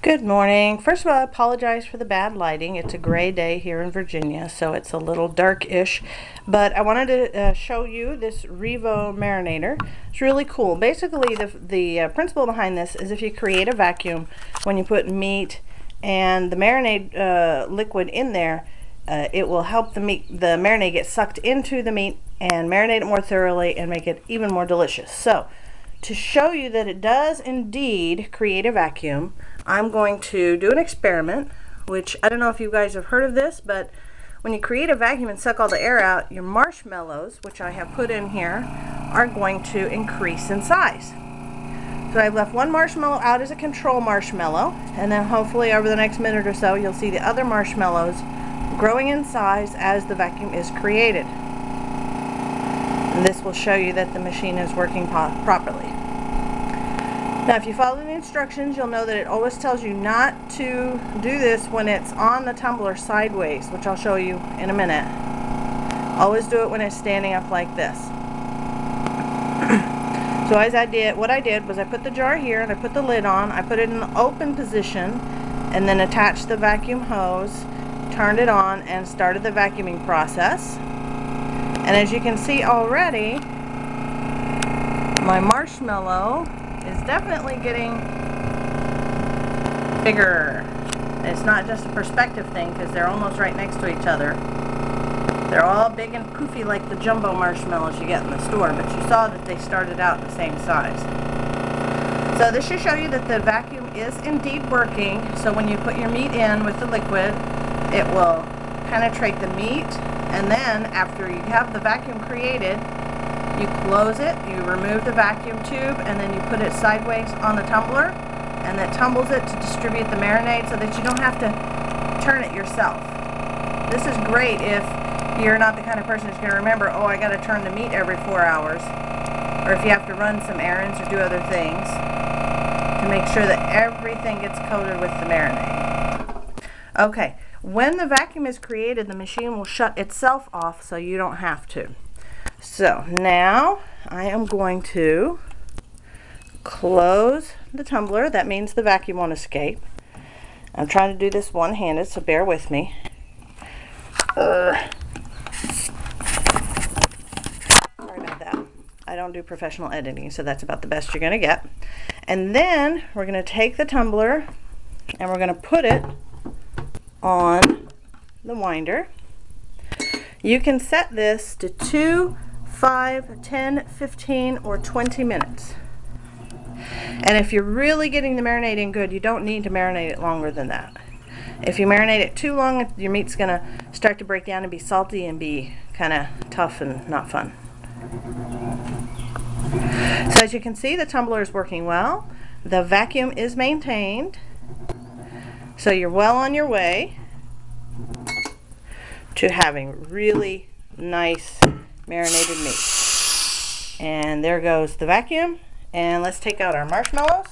Good morning. First of all, I apologize for the bad lighting. It's a gray day here in Virginia, so it's a little dark-ish. But I wanted to show you this Revo marinator. It's really cool. Basically, the principle behind this is if you create a vacuum, when you put meat and the marinade liquid in there, it will help the marinade get sucked into the meat and marinate it more thoroughly and make it even more delicious. So, to show you that it does indeed create a vacuum, I'm going to do an experiment, which I don't know if you guys have heard of this, but when you create a vacuum and suck all the air out, your marshmallows, which I have put in here, are going to increase in size. So I've left one marshmallow out as a control marshmallow, and then hopefully over the next minute or so you'll see the other marshmallows growing in size as the vacuum is created. And this will show you that the machine is working properly. Now, if you follow the instructions, you'll know that it always tells you not to do this when it's on the tumbler sideways, which I'll show you in a minute. Always do it when it's standing up like this. So what I did was I put the jar here and I put the lid on. I put it in the open position and then attached the vacuum hose, turned it on, and started the vacuuming process. And as you can see already, my marshmallow is definitely getting bigger. It's not just a perspective thing because they're almost right next to each other. They're all big and poofy like the jumbo marshmallows you get in the store, but you saw that they started out the same size. So this should show you that the vacuum is indeed working. So when you put your meat in with the liquid, it will penetrate the meat, and then after you have the vacuum created, you close it, you remove the vacuum tube, and then you put it sideways on the tumbler, and that tumbles it to distribute the marinade so that you don't have to turn it yourself. This is great if you're not the kind of person who's going to remember, oh, I got to turn the meat every 4 hours, or if you have to run some errands or do other things, to make sure that everything gets coated with the marinade. Okay, when the vacuum is created, the machine will shut itself off so you don't have to. So now I am going to close the tumbler. That means the vacuum won't escape. I'm trying to do this one-handed, so bear with me. Sorry about that. I don't do professional editing, so that's about the best you're going to get. And then we're going to take the tumbler and we're going to put it on the winder. You can set this to 2, 5, 10, 15, or 20 minutes. And if you're really getting the marinade in good, you don't need to marinate it longer than that. If you marinate it too long, your meat's going to start to break down and be salty and be kind of tough and not fun. So as you can see, the tumbler is working well. The vacuum is maintained. So you're well on your way to having really nice marinated meat. And there goes the vacuum. And let's take out our marshmallows.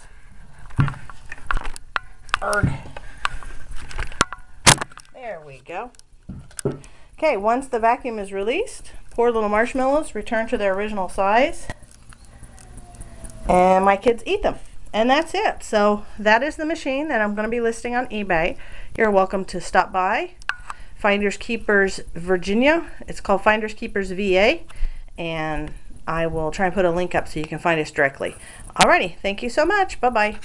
There we go. Okay, once the vacuum is released, poor little marshmallows return to their original size. And my kids eat them. And that's it. So that is the machine that I'm going to be listing on eBay. You're welcome to stop by. Finders Keepers Virginia. It's called Finders Keepers VA, and I will try and put a link up so you can find us directly. Alrighty, thank you so much. Bye-bye.